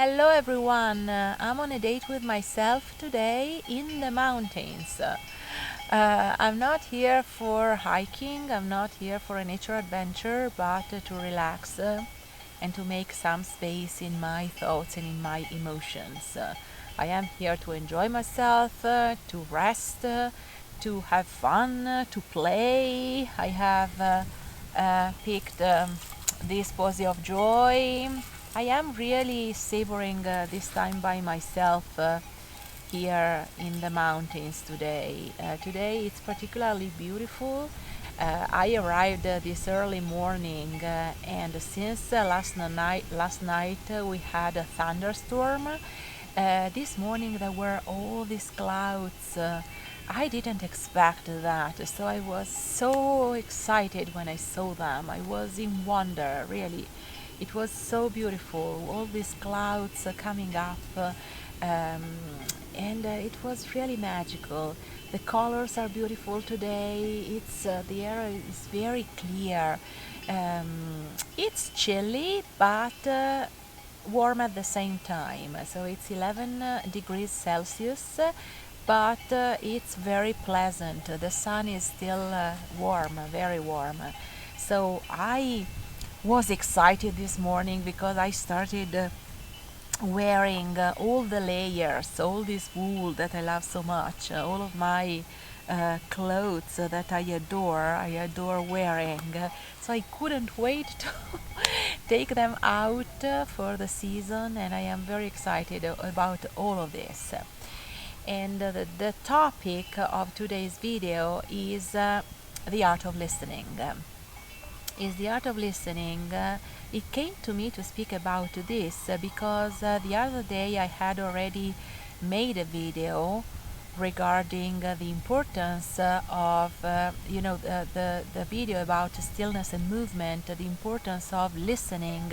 Hello everyone, I'm on a date with myself today in the mountains. I'm not here for hiking, I'm not here for a nature adventure, but to relax and to make some space in my thoughts and in my emotions. I am here to enjoy myself, to rest, to have fun, to play. I have picked this pose of joy. I am really savoring this time by myself here in the mountains today. Today it's particularly beautiful. I arrived this early morning, and since last night we had a thunderstorm. This morning there were all these clouds. I didn't expect that, so I was so excited when I saw them. I was in wonder, really. It was so beautiful, all these clouds coming up, um, and it was really magical. The colors are beautiful today. The air is very clear. It's chilly, but warm at the same time. So it's 11 degrees Celsius, but it's very pleasant. The sun is still warm, very warm. So I was excited this morning because I started wearing all the layers, all this wool that I love so much, all of my clothes that I adore wearing. So I couldn't wait to take them out for the season, and I am very excited about all of this. And the topic of today's video is the art of listening. Is the art of listening. It came to me to speak about this because the other day I had already made a video regarding the importance of, the video about stillness and movement, the importance of listening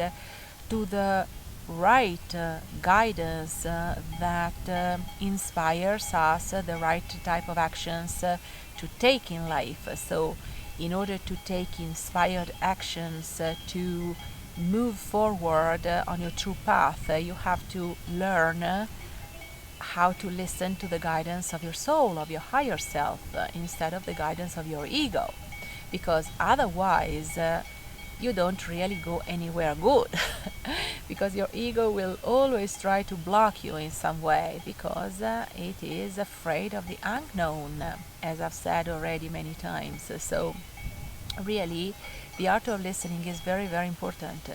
to the right guidance that inspires us, the right type of actions to take in life. So in order to take inspired actions to move forward on your true path, you have to learn how to listen to the guidance of your soul, of your higher self, instead of the guidance of your ego. Because otherwise, you don't really go anywhere good. Because your ego will always try to block you in some way, because it is afraid of the unknown, as I've said already many times. So really, the art of listening is very, very important.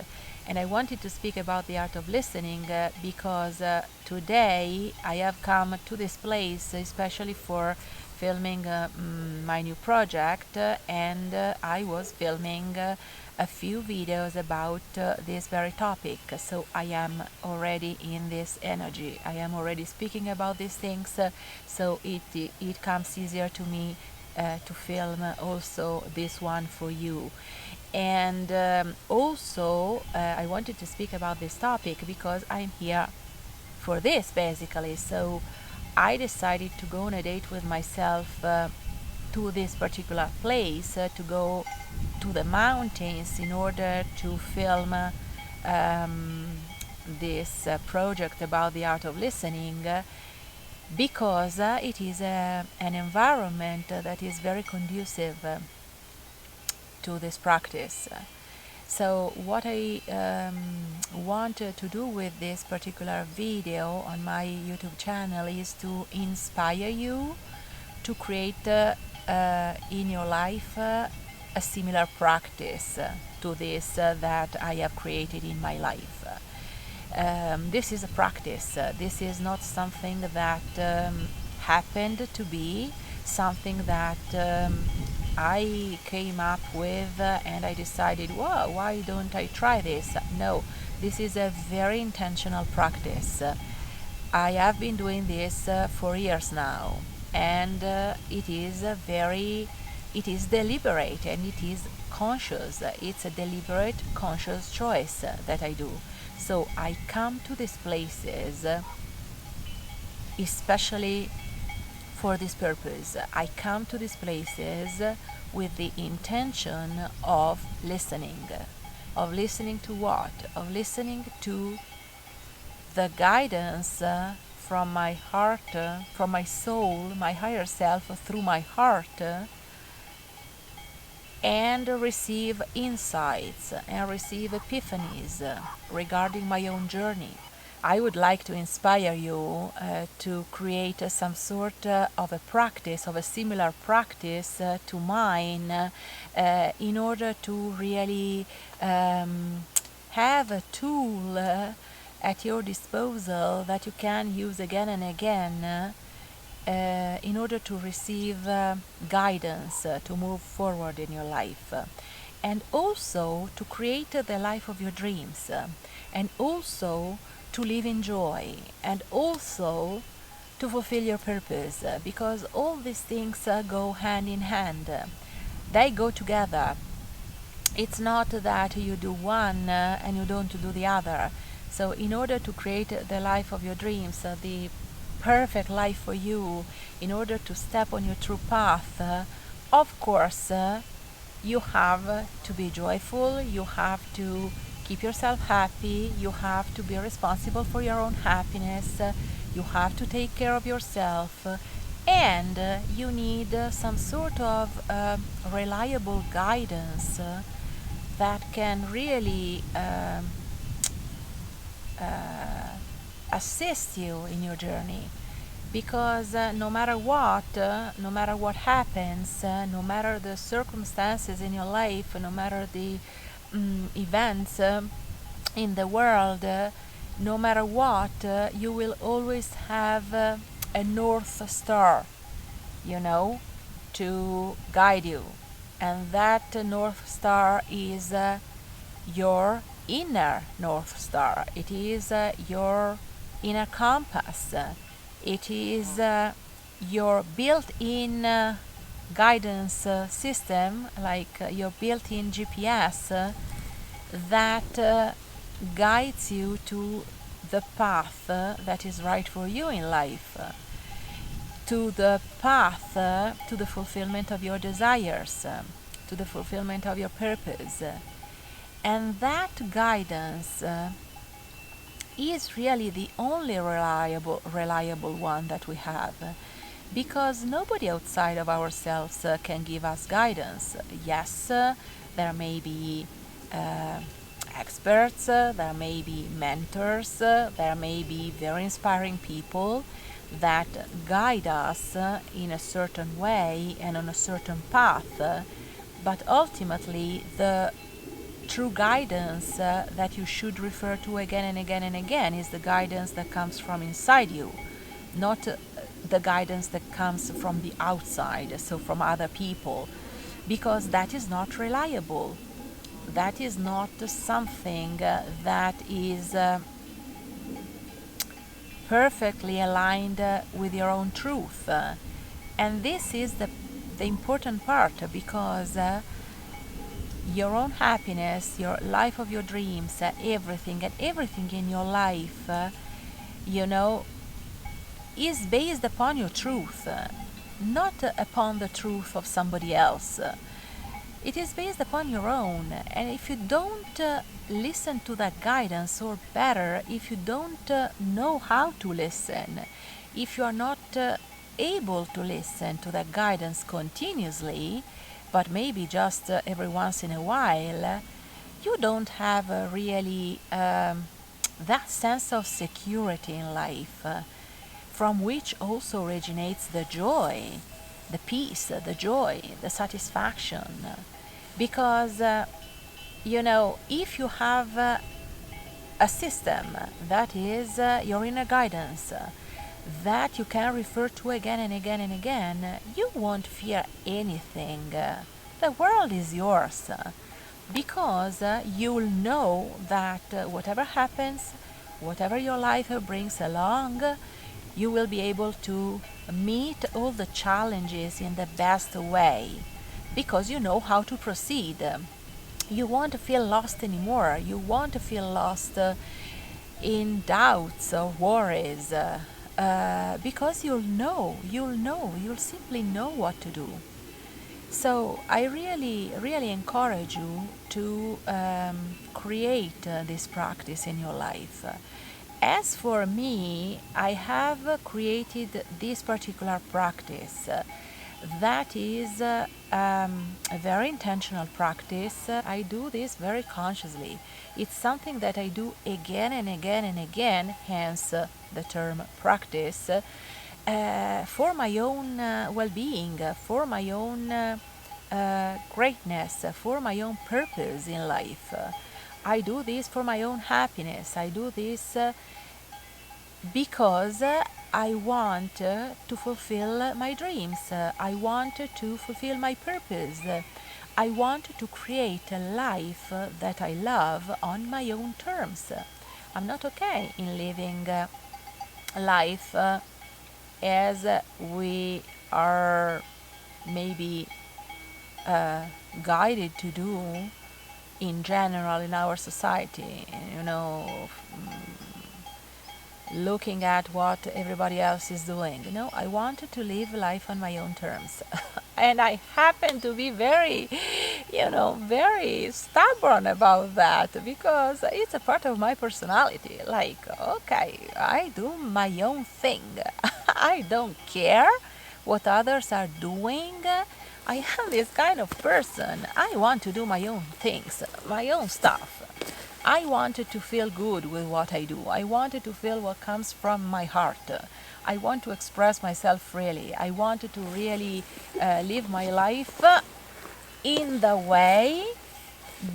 And I wanted to speak about the art of listening because today I have come to this place especially for filming my new project, and I was filming a few videos about this very topic. So I am already in this energy. I am already speaking about these things, so it comes easier to me to film also this one for you. And also I wanted to speak about this topic because I'm here for this basically. So I decided to go on a date with myself to this particular place, to go to the mountains in order to film this project about the art of listening, because it is an environment that is very conducive to this practice. So what I want to do with this particular video on my YouTube channel is to inspire you to create in your life a similar practice to this that I have created in my life. This is a practice. This is not something that happened to be, something that I came up with and I decided, well, why don't I try this? No, this is a very intentional practice. I have been doing this for years now, and it is deliberate and it is conscious. It's a deliberate, conscious choice that I do. So I come to these places especially for this purpose. I come to these places with the intention of listening. Of listening to what? Of listening to the guidance from my heart, from my soul, my higher self through my heart, and receive insights and receive epiphanies regarding my own journey. I would like to inspire you to create some sort of a practice, of a similar practice to mine, in order to really have a tool at your disposal that you can use again and again in order to receive guidance to move forward in your life, and also to create the life of your dreams, and also to live in joy, and also to fulfill your purpose, because all these things go hand in hand. They go together. It's not that you do one and you don't do the other. So in order to create the life of your dreams, the perfect life for you, in order to step on your true path, of course, you have to be joyful, you have to keep yourself happy, you have to be responsible for your own happiness, you have to take care of yourself, and you need some sort of reliable guidance that can really assist you in your journey, because no matter what happens, no matter the circumstances in your life, no matter the events in the world, no matter what, you will always have a North Star, to guide you. And that North Star is your inner North Star. It is your inner compass. It is your built-in guidance system, like your built-in GPS that guides you to the path that is right for you in life, to the path to the fulfillment of your desires, to the fulfillment of your purpose. And that guidance is really the only reliable one that we have, because nobody outside of ourselves can give us guidance. Yes, there may be experts, there may be mentors, there may be very inspiring people that guide us in a certain way and on a certain path, but ultimately the true guidance that you should refer to again and again and again is the guidance that comes from inside you, not the guidance that comes from the outside, so from other people, because that is not reliable. That is not something that is perfectly aligned with your own truth. And this is the important part, because your own happiness, your life of your dreams, everything in your life, is based upon your truth, not upon the truth of somebody else. It is based upon your own. And if you don't listen to that guidance, or better, if you don't know how to listen, if you are not able to listen to that guidance continuously, but maybe just every once in a while, you don't have really that sense of security in life, from which also originates the joy, the peace, the joy, the satisfaction. Because, if you have a system that is your inner guidance, that you can refer to again and again and again, you won't fear anything. The world is yours, because you'll know that whatever happens, whatever your life brings along, you will be able to meet all the challenges in the best way, because you know how to proceed. You won't feel lost anymore. You won't feel lost in doubts or worries, because you'll simply know what to do. So I really, really encourage you to create this practice in your life. As for me, I have created this particular practice. That is a very intentional practice. I do this very consciously. It's something that I do again and again and again, hence the term practice, for my own well being, for my own greatness, for my own purpose in life. I do this for my own happiness. I do this because I want to fulfill my dreams. I want to fulfill my purpose. I want to create a life that I love on my own terms. I'm not okay in living life as we are maybe guided to do in general in our society. Looking at what everybody else is doing. I wanted to live life on my own terms. And I happen to be very, very stubborn about that because it's a part of my personality. Like, okay, I do my own thing. I don't care what others are doing. I am this kind of person. I want to do my own things, my own stuff. I wanted to feel good with what I do. I wanted to feel what comes from my heart. I want to express myself freely. I wanted to really live my life in the way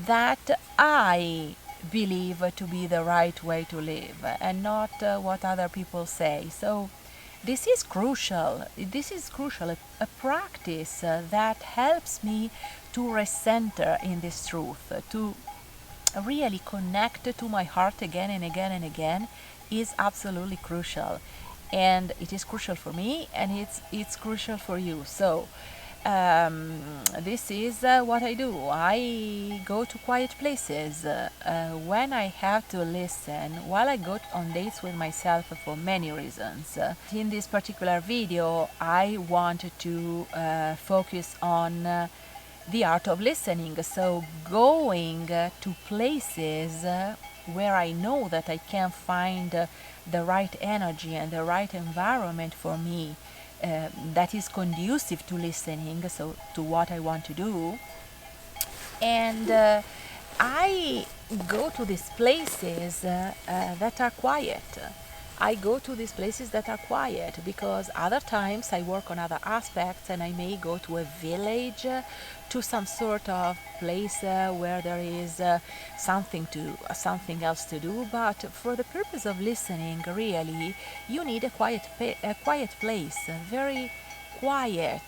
that I believe to be the right way to live and not what other people say. So this is crucial. This is crucial. A practice that helps me to recenter in this truth, to really connect to my heart again and again and again is absolutely crucial, and it is crucial for me, and it's crucial for you. So this is what I do. I go to quiet places when I have to listen, while I go on dates with myself for many reasons. In this particular video, I wanted to focus on the art of listening. So going to places where I know that I can find the right energy and the right environment for me that is conducive to listening, so to what I want to do. And I go to these places that are quiet. I go to these places that are quiet because other times I work on other aspects and I may go to a village, to some sort of place where there is something else to do. But for the purpose of listening, really, you need a quiet place, a very quiet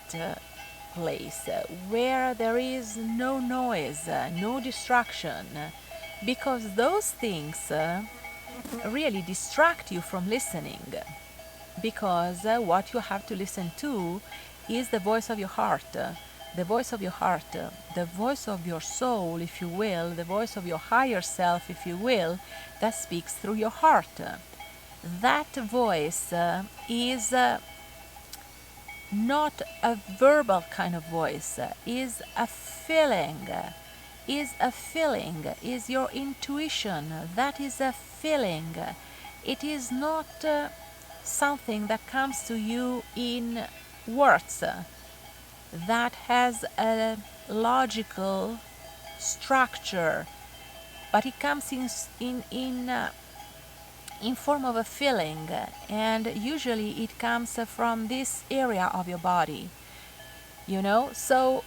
place where there is no noise, no distraction, because those things really distract you from listening, because what you have to listen to is the voice of your heart, the voice of your heart, the voice of your soul, if you will, the voice of your higher self, if you will, that speaks through your heart. That voice is not a verbal kind of voice, is a feeling, is your intuition. That is a feeling. It is not something that comes to you in words, that has a logical structure, but it comes in form of a feeling, and usually it comes from this area of your body. So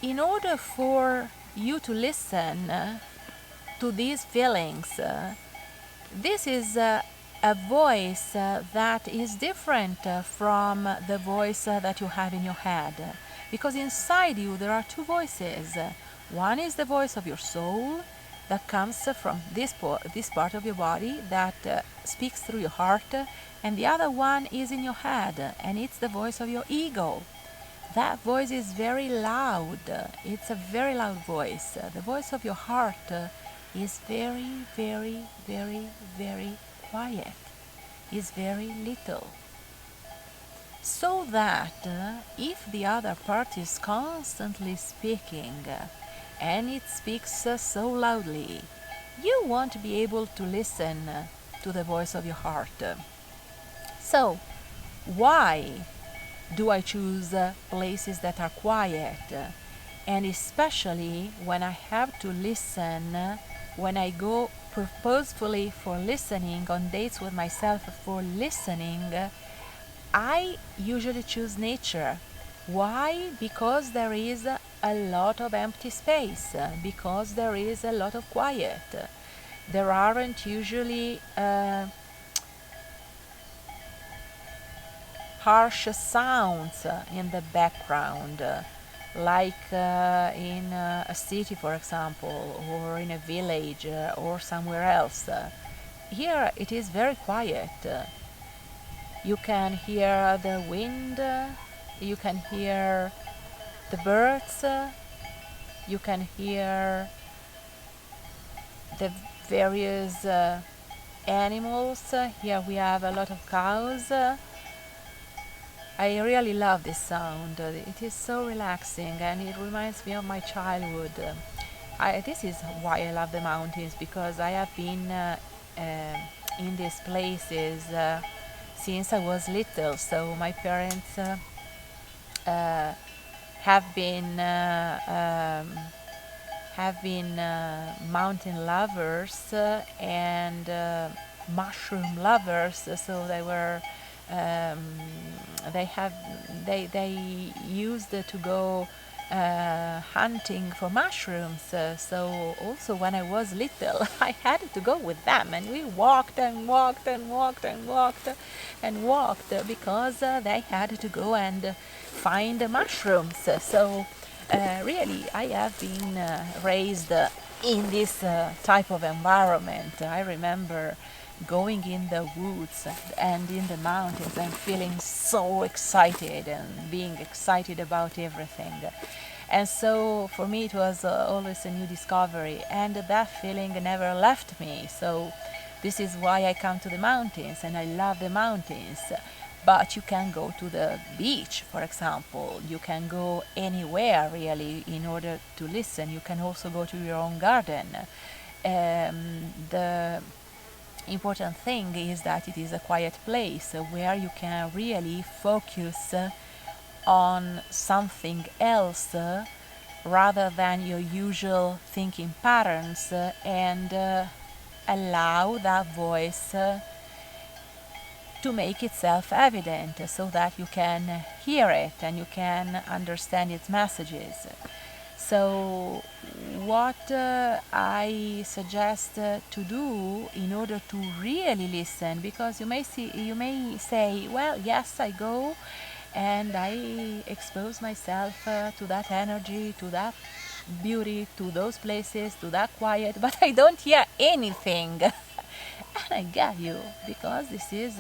in order for you to listen to these feelings, this is a voice that is different from the voice that you have in your head, because inside you there are two voices. One is the voice of your soul that comes from this part of your body that speaks through your heart, and the other one is in your head, and it's the voice of your ego. That voice is very loud. It's a very loud voice. The voice of your heart is very, very, very, very quiet. Is very little. So that if the other part is constantly speaking and it speaks so loudly, you won't be able to listen to the voice of your heart. So, why do I choose places that are quiet? And especially when I have to listen, when I go purposefully for listening, on dates with myself for listening, I usually choose nature. Why? Because there is a lot of empty space, because there is a lot of quiet. There aren't usually harsh sounds in the background, like in a city, for example, or in a village or somewhere else. Here it is very quiet. You can hear the wind, you can hear the birds, you can hear the various animals. Here we have a lot of cows. I really love this sound. It is so relaxing and it reminds me of my childhood. This is why I love the mountains, because I have been in these places since I was little. So my parents have been mountain lovers and mushroom lovers. So they were they used to go hunting for mushrooms. So also when I was little, I had to go with them, and we walked and walked and walked and walked and walked because they had to go and find the mushrooms. So really, I have been raised in this type of environment. I remember going in the woods and in the mountains and feeling so excited and being excited about everything. And so for me it was always a new discovery, and that feeling never left me. So this is why I come to the mountains, and I love the mountains. But you can go to the beach, for example. You can go anywhere really in order to listen. You can also go to your own garden. The important thing is that it is a quiet place where you can really focus on something else rather than your usual thinking patterns, and allow that voice to make itself evident so that you can hear it and you can understand its messages. So what I suggest to do in order to really listen, because you may say, well, yes, I go and I expose myself to that energy, to that beauty, to those places, to that quiet, but I don't hear anything. And I get you, because this is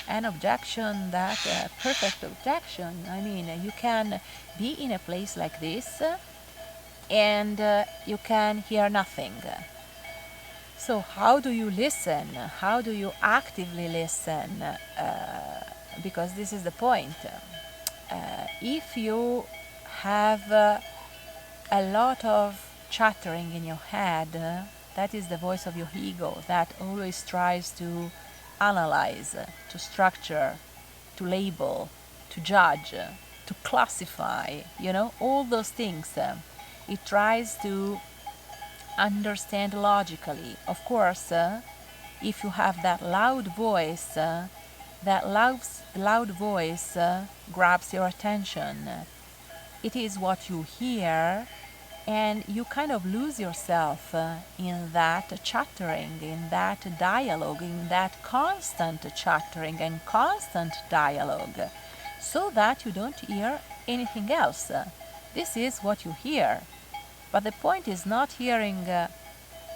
an objection, that perfect objection. I mean, you can be in a place like this and you can hear nothing. So how do you listen? How do you actively listen? Because this is the point. If you have a lot of chattering in your head, that is the voice of your ego that always tries to analyze, to structure, to label, to judge, to classify, all those things. It tries to understand logically. Of course, if you have that loud voice, that loud voice grabs your attention. It is what you hear, and you kind of lose yourself in that chattering, in that dialogue, in that constant chattering and constant dialogue, so that you don't hear anything else. This is what you hear. But the point is not hearing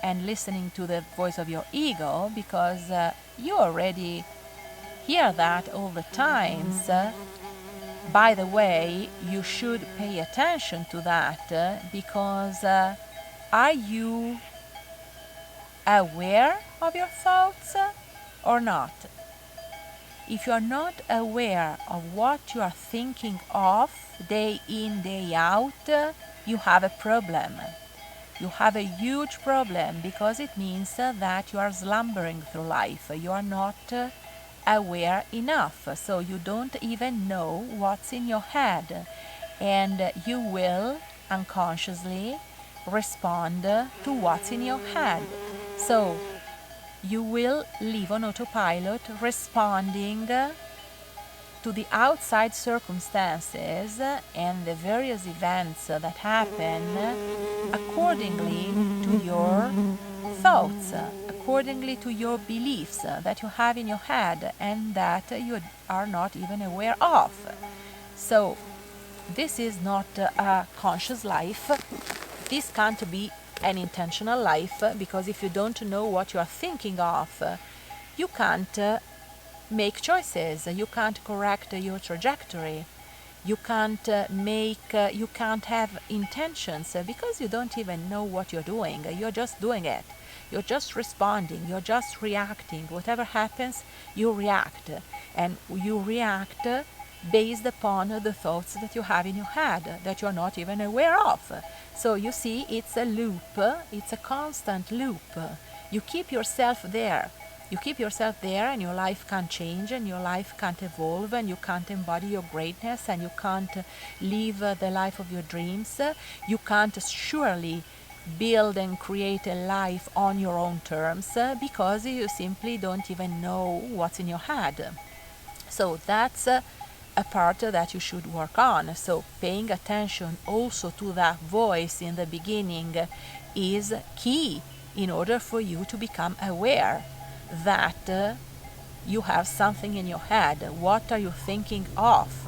and listening to the voice of your ego, because you already hear that all the times. By the way, you should pay attention to that, because are you aware of your thoughts or not? If you are not aware of what you are thinking of day in, day out, you have a problem. you have a huge problem, because it means that you are slumbering through life. You are not aware enough, so you don't even know what's in your head, and you will unconsciously respond to what's in your head. So you will live on autopilot, responding to the outside circumstances and the various events that happen accordingly to your thoughts, accordingly to your beliefs that you have in your head and that you are not even aware of. So this is not a conscious life. This can't be an intentional life, because if you don't know what you are thinking of, you can't make choices, you can't correct your trajectory, you can't you can't have intentions, because you don't even know what you're doing. You're just doing it. You're just responding, you're just reacting. Whatever happens, you react, and you react based upon the thoughts that you have in your head that you're not even aware of. So you see, it's a loop, it's a constant loop. You keep yourself there. You keep yourself there, and your life can't change, and your life can't evolve, and you can't embody your greatness, and you can't live the life of your dreams. You can't surely build and create a life on your own terms, because you simply don't even know what's in your head. So that's a part that you should work on. So paying attention also to that voice in the beginning is key in order for you to become aware that you have something in your head. What are you thinking of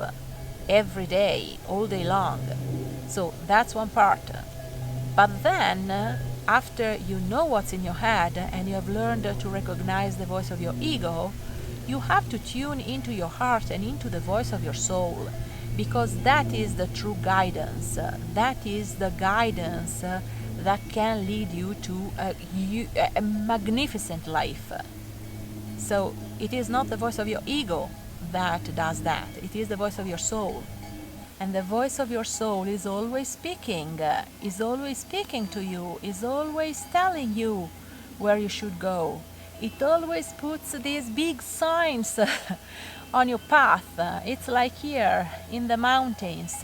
every day, all day long? So that's one part. But then, after you know what's in your head and you have learned to recognize the voice of your ego, you have to tune into your heart and into the voice of your soul, because that is the true guidance. That is the guidance that can lead you to a magnificent life. So it is not the voice of your ego that does that. It is the voice of your soul. And the voice of your soul is always speaking to you, is always telling you where you should go. It always puts these big signs on your path. It's like here in the mountains.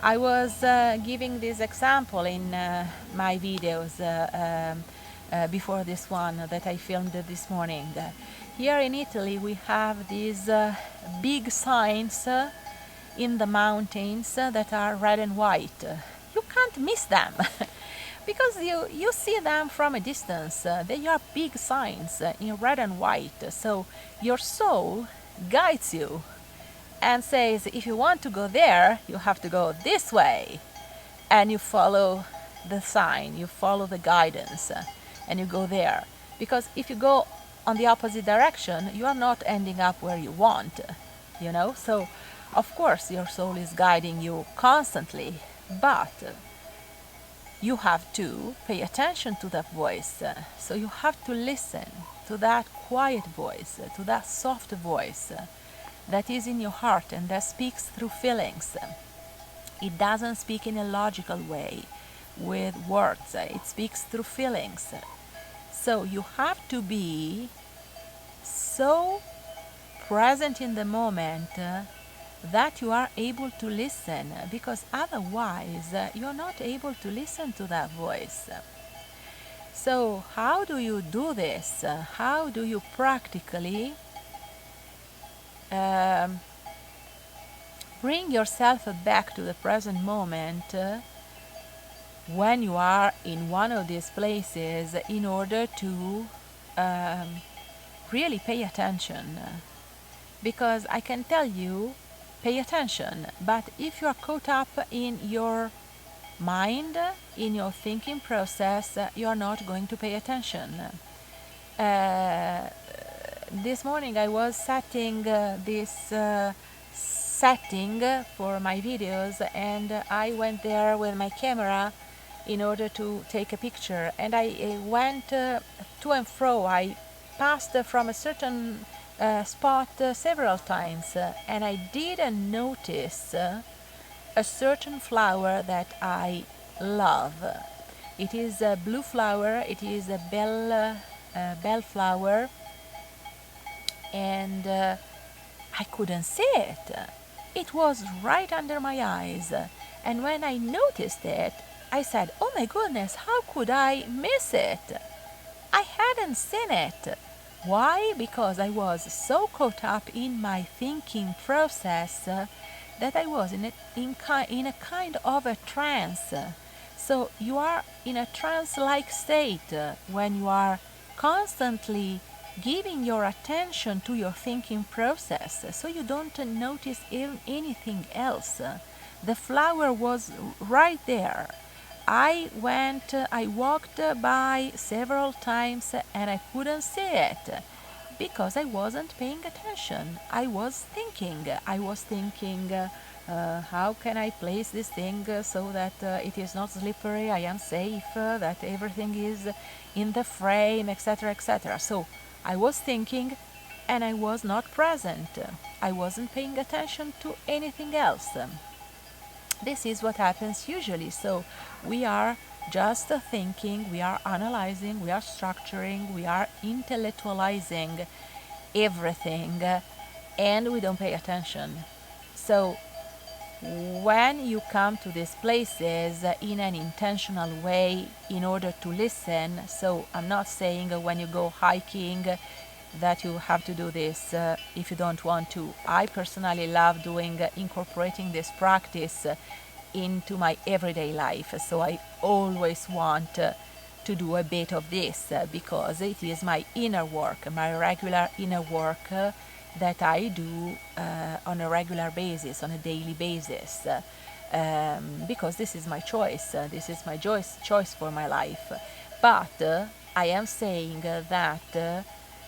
I was giving this example in my videos before this one that I filmed this morning. Here in Italy we have these big signs in the mountains that are red and white. You can't miss them because you see them from a distance. They are big signs in red and white. So your soul guides you and says, if you want to go there, you have to go this way. And you follow the sign, you follow the guidance, and you go there. Because if you go on the opposite direction, you are not ending up where you want, you know? So, of course, your soul is guiding you constantly, but you have to pay attention to that voice. So you have to listen to that quiet voice, to that soft voice that is in your heart and that speaks through feelings. It doesn't speak in a logical way with words. It speaks through feelings. So you have to be so present in the moment that you are able to listen, because otherwise you're not able to listen to that voice. So how do you do this? How do you practically bring yourself back to the present moment when you are in one of these places, in order to really pay attention? Because I can tell you, pay attention, but if you are caught up in your mind, in your thinking process, you are not going to pay attention. This morning I was setting this setting for my videos, and I went there with my camera in order to take a picture, and I went to and fro. I passed from a certain spot several times, and I didn't notice a certain flower that I love. It is a blue flower. It is a bell flower, and I couldn't see it. It was right under my eyes, and when I noticed it, I said, "Oh my goodness, how could I miss it?" I hadn't seen it. Why? Because I was so caught up in my thinking process that I was in a kind of a trance. So you are in a trance-like state when you are constantly giving your attention to your thinking process, so you don't notice anything else. The flower was right there. I walked by several times and I couldn't see it because I wasn't paying attention. I was thinking. How can I place this thing so that it is not slippery, I am safe, that everything is in the frame, etc., etc. So I was thinking and I was not present. I wasn't paying attention to anything else. This is what happens usually. So we are just thinking, we are analyzing, we are structuring, we are intellectualizing everything, and we don't pay attention. So when you come to these places in an intentional way in order to listen, so I'm not saying when you go hiking that you have to do this if you don't want to. I personally love incorporating this practice into my everyday life, so I always want to do a bit of this because it is my inner work, my regular inner work that I do on a regular basis, on a daily basis, because this is my choice. This is my choice for my life. But I am saying that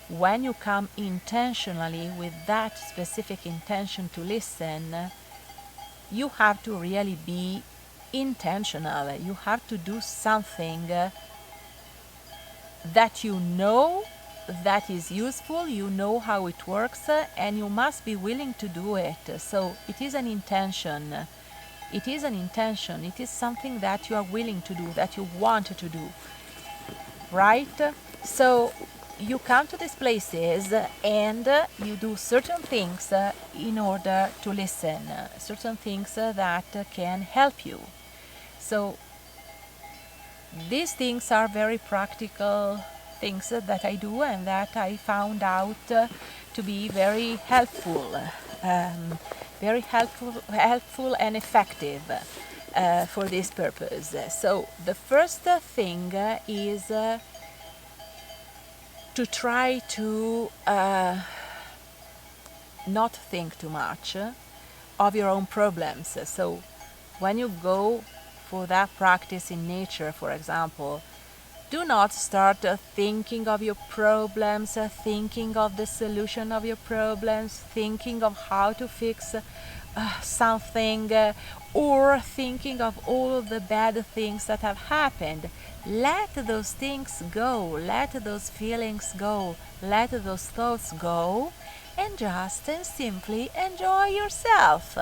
when you come intentionally with that specific intention to listen, you have to really be intentional. You have to do something that you know that is useful, you know how it works, and you must be willing to do it. So it is an intention. It is an intention. It is something that you are willing to do, that you want to do. Right? So you come to these places and you do certain things in order to listen, certain things that can help you. So these things are very practical things that I do and that I found out to be very helpful, helpful and effective for this purpose. So the first thing is to try to not think too much of your own problems. So when you go for that practice in nature, for example, do not start thinking of your problems, thinking of the solution of your problems, thinking of how to fix something, or thinking of all of the bad things that have happened. Let those things go, let those feelings go, let those thoughts go, and just and simply enjoy yourself.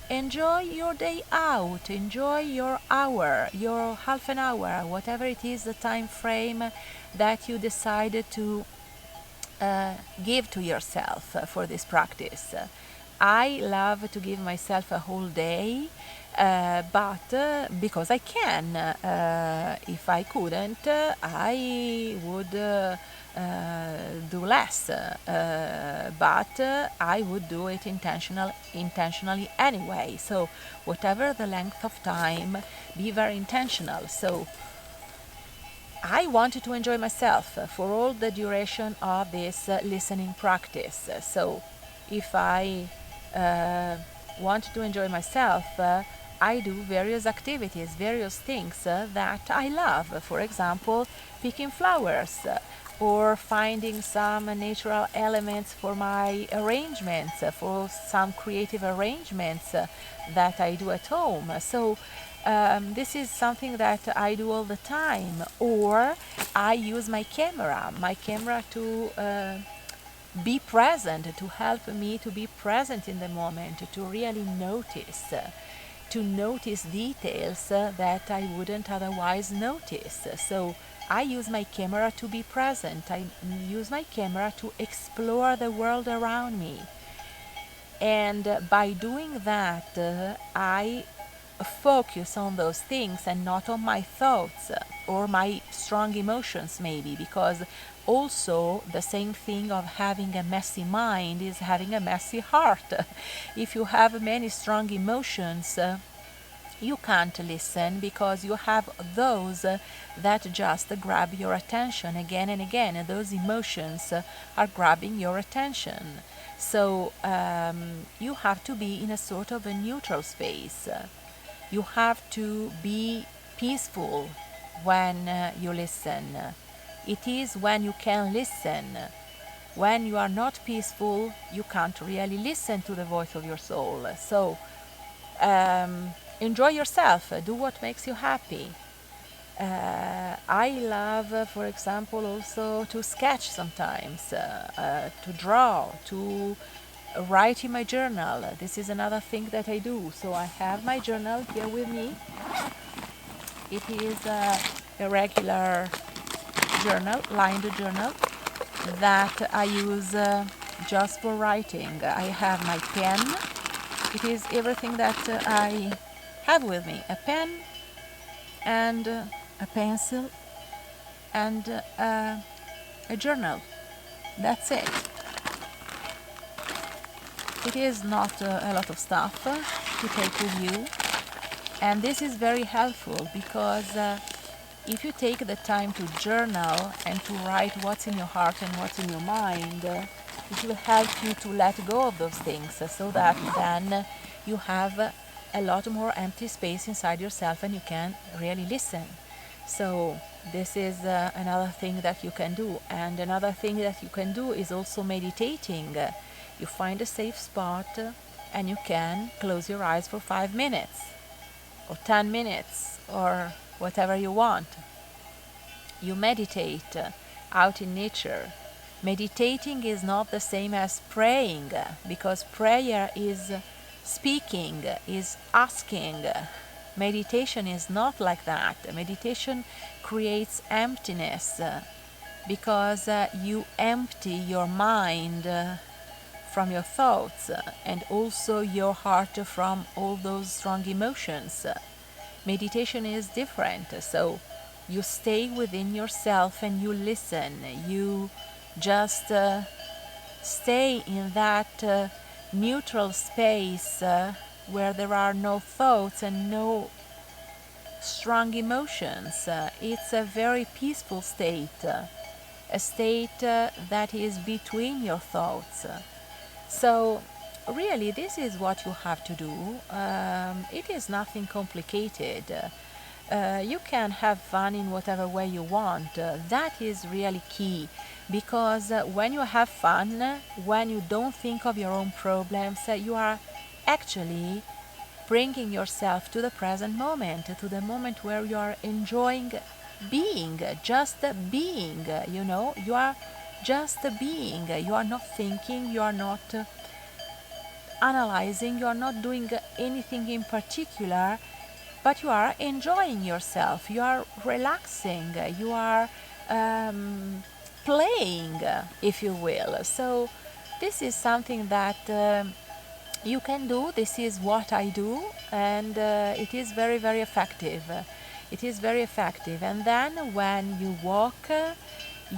Enjoy your day out, enjoy your hour, your half an hour, whatever it is, the time frame that you decided to give to yourself for this practice. I love to give myself a whole day, but because I can. If I couldn't, I would do less, but I would do it intentionally anyway. So whatever the length of time, be very intentional. So I wanted to enjoy myself for all the duration of this listening practice. So if I wanted to enjoy myself, I do various activities, various things that I love. For example, picking flowers or finding some natural elements for my arrangements, for some creative arrangements that I do at home. So this is something that I do all the time. Or I use my camera to be present, to help me to be present in the moment, to really notice, to notice details that I wouldn't otherwise notice. So I use my camera to be present. I use my camera to explore the world around me. And by doing that, I focus on those things and not on my thoughts or my strong emotions, maybe, because also the same thing of having a messy mind is having a messy heart. If you have many strong emotions, you can't listen because you have those that just grab your attention again and again, and those emotions are grabbing your attention. So you have to be in a sort of a neutral space. You have to be peaceful when you listen. It is when you can listen. When you are not peaceful, you can't really listen to the voice of your soul. So enjoy yourself, do what makes you happy. I love, for example, also to sketch sometimes, to draw, to write in my journal. This is another thing that I do. So I have my journal here with me. It is a regular journal, lined journal, that I use just for writing. I have my pen. It is everything that I have with me: a pen and a pencil and a journal. That's it. It is not a lot of stuff to take with you, and this is very helpful because if you take the time to journal and to write what's in your heart and what's in your mind, it will help you to let go of those things, so that then you have a lot more empty space inside yourself and you can really listen. So this is another thing that you can do. And another thing that you can do is also meditating. You find a safe spot and you can close your eyes for 5 minutes or 10 minutes or whatever you want. You meditate out in nature. Meditating is not the same as praying, because prayer is speaking, is asking. Meditation is not like that. Meditation creates emptiness because you empty your mind from your thoughts and also your heart from all those strong emotions. Meditation is different. So you stay within yourself and you listen. You just stay in that neutral space where there are no thoughts and no strong emotions. It's a very peaceful state, a state that is between your thoughts. So really, this is what you have to do. It is nothing complicated. You can have fun in whatever way you want. That is really key, because when you have fun, when you don't think of your own problems, you are actually bringing yourself to the present moment, to the moment where you are enjoying being, just being, you are just being. You are not thinking, you are not analyzing, you are not doing anything in particular, but you are enjoying yourself, you are relaxing, you are playing, if you will. So this is something that you can do. This is what I do, and it is very, very effective. It is very effective. And then when you walk,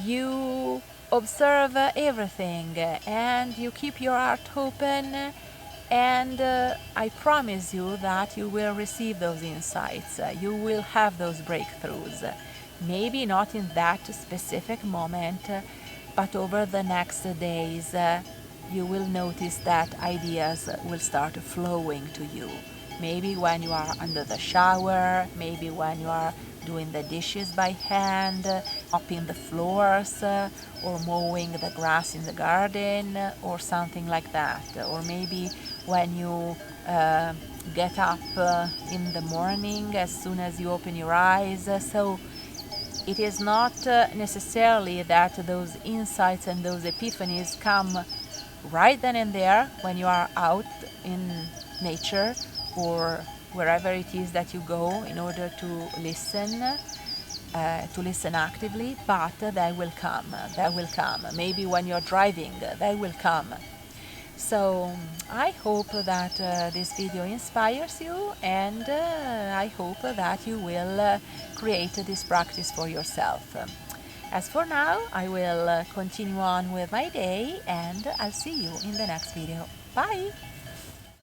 you observe everything and you keep your heart open, and I promise you that you will receive those insights. You will have those breakthroughs. Maybe not in that specific moment, but over the next days, you will notice that ideas will start flowing to you. Maybe when you are under the shower, maybe when you are doing the dishes by hand, mopping the floors, or mowing the grass in the garden, or something like that. Or maybe when you get up in the morning, as soon as you open your eyes. So it is not necessarily that those insights and those epiphanies come right then and there when you are out in nature, or wherever it is that you go in order to listen actively, but they will come. They will come. Maybe when you're driving, they will come. So I hope that this video inspires you, and I hope that you will create this practice for yourself. As for now, I will continue on with my day, and I'll see you in the next video. Bye!